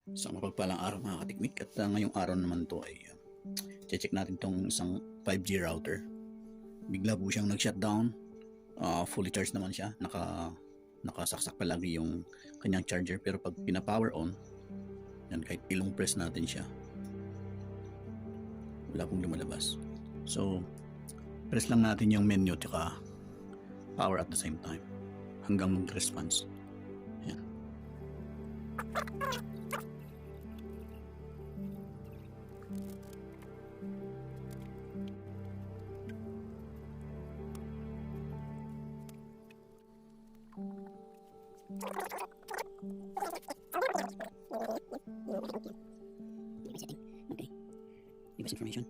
Isang mapagpalang araw mga katikmik, at ngayong araw naman to ay check natin tong isang 5G router. Bigla po siyang nag-shutdown. Fully charged naman siya, nakasaksak palagi yung kanyang charger, pero pag pina-power on yan, kahit ilong press natin siya, wala pong lumalabas. So press lang natin yung menu tsaka power at the same time hanggang mag-response. Yan. Okay. Device information.